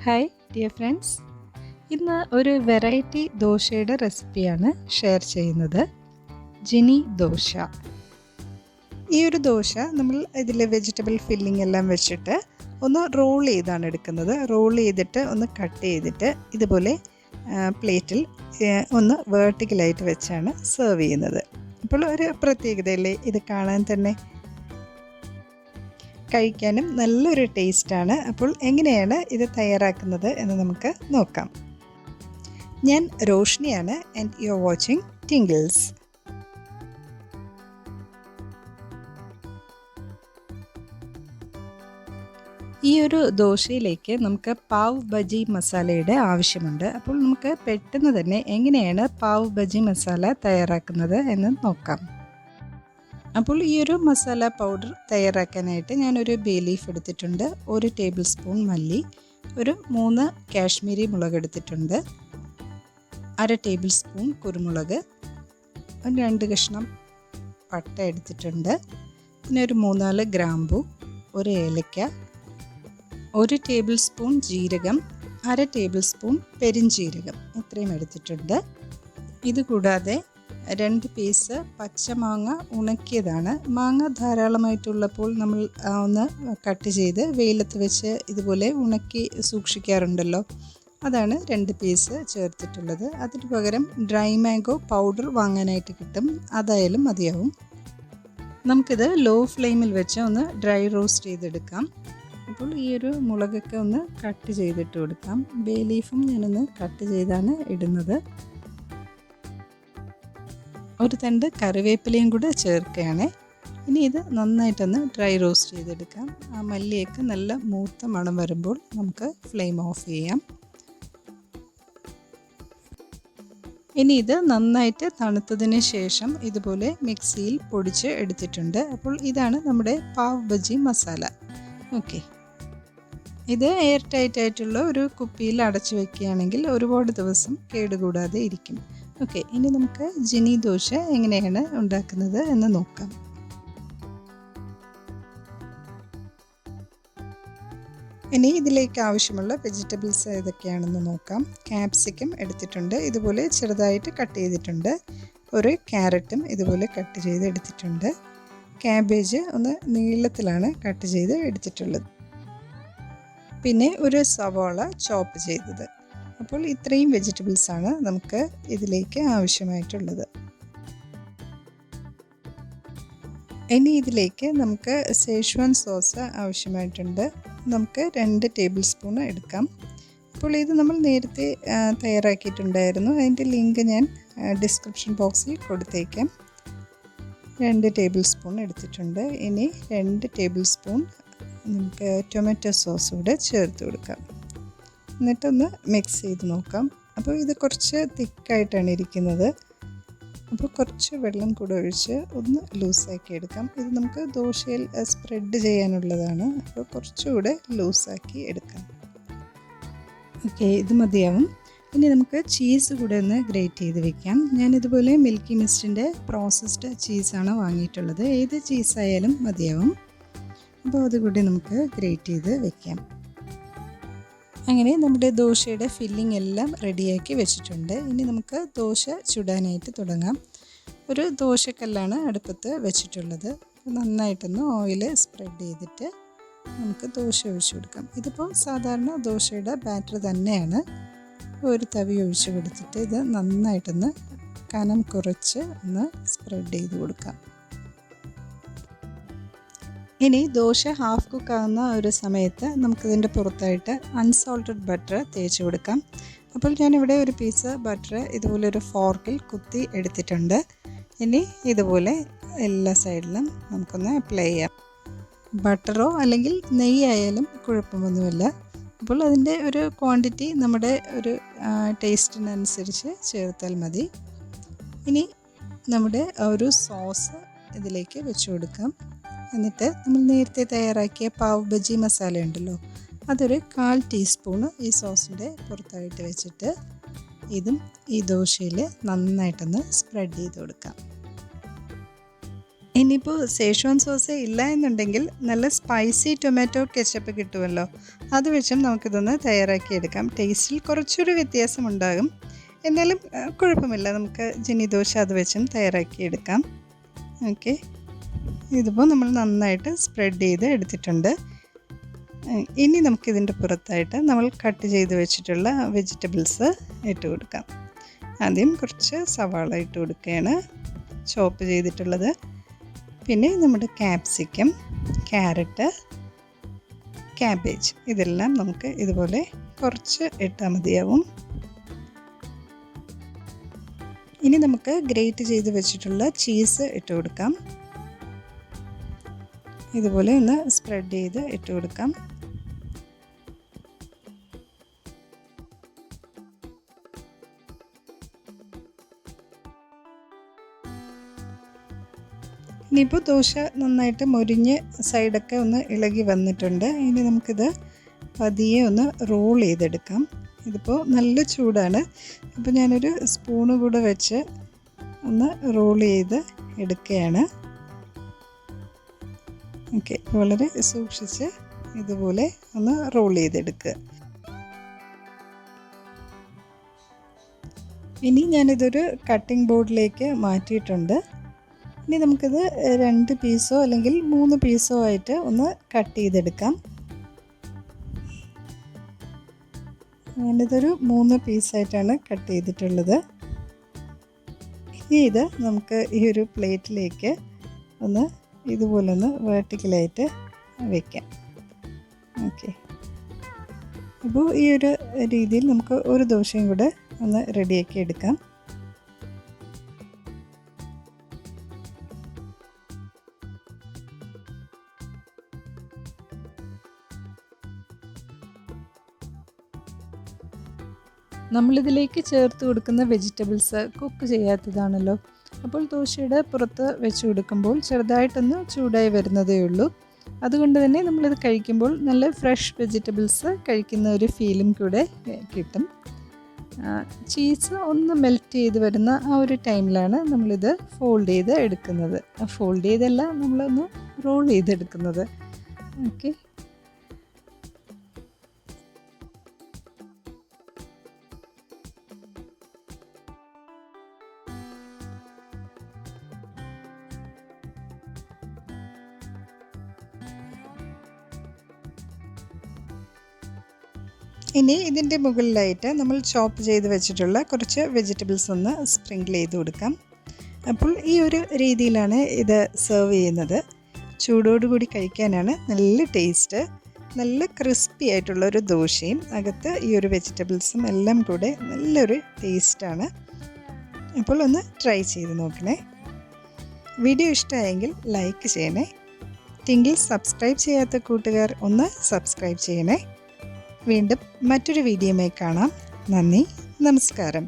Hi dear friends, ഇന്ന് ഒരു variety ദോശയുടെ റെസിപ്പിയാണ് ഷെയർ ചെയ്യുന്നത്. ജിനി ദോശ. ഈ ഒരു ദോശ നമ്മൾ ഇതിൽ വെജിറ്റബിൾ ഫില്ലിംഗ് എല്ലാം വെച്ചിട്ട് ഒന്ന് റോൾ ചെയ്താണ് എടുക്കുന്നത്. റോൾ ചെയ്തിട്ട് ഒന്ന് കട്ട് ചെയ്തിട്ട് ഇതുപോലെ പ്ലേറ്റിൽ ഒന്ന് വേർട്ടിക്കലായിട്ട് വെച്ചാണ് സെർവ് ചെയ്യുന്നത്. അപ്പോൾ ഒരു പ്രത്യേകതയല്ലേ ഇത് കാണാൻ തന്നെ. കഴിക്കാനും നല്ലൊരു ടേസ്റ്റാണ്. അപ്പോൾ എങ്ങനെയാണ് ഇത് തയ്യാറാക്കുന്നത് എന്ന് നമുക്ക് നോക്കാം. ഞാൻ റോഷ്നിയാണ് and you are watching Tinkles. ഈ ഒരു ദോശയിലേക്ക് നമുക്ക് പാവ് ബജി മസാലയുടെ ആവശ്യമുണ്ട്. അപ്പോൾ നമുക്ക് പെട്ടെന്ന് തന്നെ എങ്ങനെയാണ് പാവ് ബജി മസാല തയ്യാറാക്കുന്നത് എന്ന് നോക്കാം. അപ്പോൾ ഈ ഒരു മസാല പൗഡർ തയ്യാറാക്കാനായിട്ട് ഞാനൊരു ബേ ലീഫ് എടുത്തിട്ടുണ്ട്, 1 ടേബിൾ സ്പൂൺ മല്ലി, ഒരു 3 കാശ്മീരി മുളക് എടുത്തിട്ടുണ്ട്, 1/2 ടേബിൾ സ്പൂൺ കുരുമുളക്, 2 കഷ്ണം പട്ട എടുത്തിട്ടുണ്ട്, പിന്നെ ഒരു 3-4 ഗ്രാമ്പു, 1 ഏലക്ക, 1 ടേബിൾ സ്പൂൺ ജീരകം, 1/2 ടേബിൾ സ്പൂൺ പെരിഞ്ജീരകം ഇത്രയും എടുത്തിട്ടുണ്ട്. ഇതുകൂടാതെ 2 പീസ് പച്ചമാങ്ങ ഉണക്കിയതാണ്. മാങ്ങ ധാരാളമായിട്ടുള്ളപ്പോൾ നമ്മൾ ഒന്ന് കട്ട് ചെയ്ത് വെയിലത്ത് വെച്ച് ഇതുപോലെ ഉണക്കി സൂക്ഷിക്കാറുണ്ടല്ലോ, അതാണ് 2 പീസ് ചേർത്തിട്ടുള്ളത്. അതിന് പകരം ഡ്രൈ മാംഗോ പൗഡർ വാങ്ങാനായിട്ട് കിട്ടും, അതായാലും മതിയാവും. നമുക്കിത് ലോ ഫ്ലെയിമിൽ വെച്ച് ഒന്ന് ഡ്രൈ റോസ്റ്റ് ചെയ്തെടുക്കാം. അപ്പോൾ ഈ ഒരു മുളകൊക്കെ ഒന്ന് കട്ട് ചെയ്തിട്ട് കൊടുക്കാം. ബേ ലീഫും ഞാനൊന്ന് കട്ട് ചെയ്താണ് ഇടുന്നത്. ഒരു തണ്ട് കറിവേപ്പിലയും കൂടെ ചേർക്കുകയാണ്. ഇനി ഇത് നന്നായിട്ടൊന്ന് ഡ്രൈ റോസ്റ്റ് ചെയ്തെടുക്കാം. ആ മല്ലിയൊക്കെ നല്ല മൂത്ത മണം വരുമ്പോൾ നമുക്ക് ഫ്ലെയിം ഓഫ് ചെയ്യാം. ഇനി ഇത് നന്നായിട്ട് തണുത്തതിന് ശേഷം ഇതുപോലെ മിക്സിയിൽ പൊടിച്ച് എടുത്തിട്ടുണ്ട്. അപ്പോൾ ഇതാണ് നമ്മുടെ പാവ് ബജി മസാല. ഓക്കെ, ഇത് എയർ ടൈറ്റ് ആയിട്ടുള്ള ഒരു കുപ്പിയിൽ അടച്ചു വെക്കുകയാണെങ്കിൽ ഒരുപാട് ദിവസം കേടുകൂടാതെ ഇരിക്കും. ഓക്കെ, ഇനി നമുക്ക് ജിനി ദോശ എങ്ങനെയാണ് ഉണ്ടാക്കുന്നത് എന്ന് നോക്കാം. ഇനി ഇതിലേക്ക് ആവശ്യമുള്ള വെജിറ്റബിൾസ് ഏതൊക്കെയാണെന്ന് നോക്കാം. ക്യാപ്സിക്കം എടുത്തിട്ടുണ്ട്, ഇതുപോലെ ചെറുതായിട്ട് കട്ട് ചെയ്തിട്ടുണ്ട്. ഒരു ക്യാരറ്റും ഇതുപോലെ കട്ട് ചെയ്ത് എടുത്തിട്ടുണ്ട്. ക്യാബേജ് ഒന്ന് നീളത്തിലാണ് കട്ട് ചെയ്ത് എടുത്തിട്ടുള്ളത്. പിന്നെ ഒരു സവാള ചോപ്പ് ചെയ്തത്. അപ്പോൾ ഇത്രയും വെജിറ്റബിൾസാണ് നമുക്ക് ഇതിലേക്ക് ആവശ്യമായിട്ടുള്ളത്. ഇനി ഇതിലേക്ക് നമുക്ക് ഷെസ്വാൻ സോസ് ആവശ്യമായിട്ടുണ്ട്. നമുക്ക് 2 ടേബിൾ സ്പൂൺ എടുക്കാം. അപ്പോൾ ഇത് നമ്മൾ നേരത്തെ തയ്യാറാക്കിയിട്ടുണ്ടായിരുന്നു, അതിൻ്റെ ലിങ്ക് ഞാൻ ഡിസ്ക്രിപ്ഷൻ ബോക്സിൽ കൊടുത്തേക്കാം. 2 ടേബിൾ സ്പൂൺ എടുത്തിട്ടുണ്ട്. ഇനി 2 ടേബിൾ സ്പൂൺ നമുക്ക് ടൊമാറ്റോ സോസ് കൂടെ ചേർത്ത് കൊടുക്കാം. എന്നിട്ടൊന്ന് മിക്സ് ചെയ്ത് നോക്കാം. അപ്പോൾ ഇത് കുറച്ച് തിക്കായിട്ടാണ് ഇരിക്കുന്നത്, അപ്പോൾ കുറച്ച് വെള്ളം കൂടെ ഒഴിച്ച് ഒന്ന് ലൂസാക്കി എടുക്കാം. ഇത് നമുക്ക് ദോശയിൽ സ്പ്രെഡ് ചെയ്യാനുള്ളതാണ്, അപ്പോൾ കുറച്ചുകൂടെ ലൂസാക്കി എടുക്കാം. ഓക്കെ, ഇത് മതിയാവും. ഇനി നമുക്ക് ചീസ് കൂടെ ഒന്ന് ഗ്രേറ്റ് ചെയ്ത് വെക്കാം. ഞാനിതുപോലെ മിൽക്കി മിസ്റ്റിൻ്റെ പ്രോസസ്ഡ് ചീസാണ് വാങ്ങിയിട്ടുള്ളത്, ഏത് ചീസായാലും മതിയാവും. അപ്പോൾ അതുകൂടി നമുക്ക് ഗ്രേറ്റ് ചെയ്ത് വെക്കാം. അങ്ങനെ നമ്മുടെ ദോശയുടെ ഫില്ലിംഗ് എല്ലാം റെഡിയാക്കി വെച്ചിട്ടുണ്ട്. ഇനി നമുക്ക് ദോശ ചുടാനായിട്ട് തുടങ്ങാം. ഒരു ദോശക്കല്ലാണ് അടുപ്പത്ത് വെച്ചിട്ടുള്ളത്. നന്നായിട്ടൊന്ന് ഓയിൽ സ്പ്രെഡ് ചെയ്തിട്ട് നമുക്ക് ദോശ ഒഴിച്ചു കൊടുക്കാം. ഇതിപ്പോൾ സാധാരണ ദോശയുടെ ബാറ്റർ തന്നെയാണ്. ഒരു തവി ഒഴിച്ച് കൊടുത്തിട്ട് ഇത് നന്നായിട്ടൊന്ന് കനം കുറച്ച് ഒന്ന് സ്പ്രെഡ് ചെയ്ത് കൊടുക്കാം. ഇനി ദോശ ഹാഫ് കുക്ക് ആകുന്ന ഒരു സമയത്ത് നമുക്കിതിൻ്റെ പുറത്തായിട്ട് അൺസോൾട്ടഡ് ബട്ടർ തേച്ച് കൊടുക്കാം. അപ്പോൾ ഞാനിവിടെ ഒരു പീസ് ബട്ടർ ഇതുപോലെ ഒരു ഫോർക്കിൽ കുത്തി എടുത്തിട്ടുണ്ട്. ഇനി ഇതുപോലെ എല്ലാ സൈഡിലും നമുക്കൊന്ന് അപ്ലൈ ചെയ്യാം. ബട്ടറോ അല്ലെങ്കിൽ നെയ്യായാലും കുഴപ്പമൊന്നുമില്ല. അപ്പോൾ അതിൻ്റെ ഒരു ക്വാണ്ടിറ്റി നമ്മുടെ ഒരു ടേസ്റ്റിനനുസരിച്ച് ചേർത്താൽ മതി. ഇനി നമ്മുടെ ഒരു സോസ് ഇതിലേക്ക് വെച്ച് കൊടുക്കാം. എന്നിട്ട് നമ്മൾ നേരത്തെ തയ്യാറാക്കിയ പാവ് ബജി മസാല ഉണ്ടല്ലോ, അതൊരു 1/4 ടീസ്പൂണ് ഈ സോസിൻ്റെ പുറത്തായിട്ട് വെച്ചിട്ട് ഇതും ഈ ദോശയിൽ നന്നായിട്ടൊന്ന് സ്പ്രെഡ് ചെയ്ത് കൊടുക്കാം. ഇനി ഇനിയിപ്പോൾ സേഷ്വാൻ സോസ് ഇല്ല എന്നുണ്ടെങ്കിൽ നല്ല സ്പൈസി ടൊമാറ്റോ കെച്ചപ്പ് കിട്ടുമല്ലോ, അത് വെച്ചും നമുക്കിതൊന്ന് തയ്യാറാക്കിയെടുക്കാം. ടേസ്റ്റിൽ കുറച്ചൊരു വ്യത്യാസമുണ്ടാകും, എന്നാലും കുഴപ്പമില്ല. നമുക്ക് ജിനി ദോശ അത് വെച്ചും തയ്യാറാക്കിയെടുക്കാം. ഓക്കെ, ഇതിപ്പോൾ നമ്മൾ നന്നായിട്ട് സ്പ്രെഡ് ചെയ്ത് എടുത്തിട്ടുണ്ട്. ഇനി നമുക്കിതിൻ്റെ പുറത്തായിട്ട് നമ്മൾ കട്ട് ചെയ്ത് വെച്ചിട്ടുള്ള വെജിറ്റബിൾസ് ഇട്ട് കൊടുക്കാം. ആദ്യം കുറച്ച് സവാള ഇട്ട് കൊടുക്കുകയാണ്, ചോപ്പ് ചെയ്തിട്ടുള്ളത്. പിന്നെ നമ്മുടെ ക്യാപ്സിക്കം, ക്യാരറ്റ്, ക്യാബേജ്, ഇതെല്ലാം നമുക്ക് ഇതുപോലെ കുറച്ച് ഇട്ടാൽ മതിയാവും. ഇനി നമുക്ക് ഗ്രേറ്റ് ചെയ്ത് വെച്ചിട്ടുള്ള ചീസ് ഇട്ട് കൊടുക്കാം. ഇതുപോലെ ഒന്ന് സ്പ്രെഡ് ചെയ്ത് ഇട്ട് കൊടുക്കാം. ഇനിയിപ്പോൾ ദോശ നന്നായിട്ട് മൊരിഞ്ഞ് സൈഡൊക്കെ ഒന്ന് ഇളകി വന്നിട്ടുണ്ട്. ഇനി നമുക്കിത് പതിയെ ഒന്ന് റോൾ ചെയ്തെടുക്കാം. ഇതിപ്പോൾ നല്ല ചൂടാണ്, അപ്പോൾ ഞാനൊരു സ്പൂണ് കൂടെ വെച്ച് ഒന്ന് റോൾ ചെയ്ത് എടുക്കുകയാണ്. ഓക്കെ, വളരെ സൂക്ഷിച്ച് ഇതുപോലെ ഒന്ന് റോൾ ചെയ്തെടുക്കുക. ഇനി ഞാനിതൊരു കട്ടിംഗ് ബോർഡിലേക്ക് മാറ്റിയിട്ടുണ്ട്. ഇനി നമുക്കിത് 2 പീസോ അല്ലെങ്കിൽ 3 പീസോ ആയിട്ട് ഒന്ന് കട്ട് ചെയ്തെടുക്കാം. ഞാനിതൊരു 3 പീസായിട്ടാണ് കട്ട് ചെയ്തിട്ടുള്ളത്. ഇനി ഇത് നമുക്ക് ഈ ഒരു പ്ലേറ്റിലേക്ക് ഒന്ന് ഇതുപോലെ ഒന്ന് വെർട്ടിക്കലായിട്ട് വയ്ക്കാം. ഓക്കെ, അപ്പോൾ ഈ ഒരു രീതിയിൽ നമുക്ക് ഒരു ദോശയും കൂടെ ഒന്ന് റെഡിയാക്കി എടുക്കാം. നമ്മളിതിലേക്ക് ചേർത്ത് കൊടുക്കുന്ന വെജിറ്റബിൾസ് കുക്ക് ചെയ്യാത്തതാണല്ലോ, അപ്പോൾ ദോശയുടെ പുറത്ത് വെച്ച് കൊടുക്കുമ്പോൾ ചെറുതായിട്ടൊന്ന് ചൂടായി വരുന്നതേ ഉള്ളൂ. അതുകൊണ്ട് തന്നെ നമ്മളിത് കഴിക്കുമ്പോൾ നല്ല ഫ്രഷ് വെജിറ്റബിൾസ് കഴിക്കുന്ന ഒരു ഫീലും കൂടെ കിട്ടും. ചീസ് ഒന്ന് മെൽറ്റ് ചെയ്ത് വരുന്ന ആ ഒരു ടൈമിലാണ് നമ്മളിത് ഫോൾഡ് ചെയ്ത് എടുക്കുന്നത്. ഫോൾഡ് ചെയ്തല്ല, നമ്മളൊന്ന് റോൾ ചെയ്തെടുക്കുന്നത്. ഓക്കെ, ഇനി ഇതിൻ്റെ മുകളിലായിട്ട് നമ്മൾ ചോപ്പ് ചെയ്ത് വെച്ചിട്ടുള്ള കുറച്ച് വെജിറ്റബിൾസ് ഒന്ന് സ്പ്രിങ്കിൾ ചെയ്ത് കൊടുക്കാം. അപ്പോൾ ഈ ഒരു രീതിയിലാണ് ഇത് സെർവ് ചെയ്യുന്നത്. ചൂടോടുകൂടി കഴിക്കാനാണ് നല്ല ടേസ്റ്റ്. നല്ല ക്രിസ്പി ആയിട്ടുള്ളൊരു ദോശയും അകത്ത് ഈ ഒരു വെജിറ്റബിൾസും എല്ലാം കൂടെ നല്ലൊരു ടേസ്റ്റാണ്. അപ്പോൾ ഒന്ന് ട്രൈ ചെയ്ത് നോക്കണേ. വീഡിയോ ഇഷ്ടമായെങ്കിൽ ലൈക്ക് ചെയ്യണേ. ടിങ്കിൾസ് സബ്സ്ക്രൈബ് ചെയ്യാത്ത കൂട്ടുകാർ ഒന്ന് സബ്സ്ക്രൈബ് ചെയ്യണേ. വീണ്ടും മറ്റൊരു വീഡിയോയുമായി കാണാം. നന്ദി, നമസ്കാരം.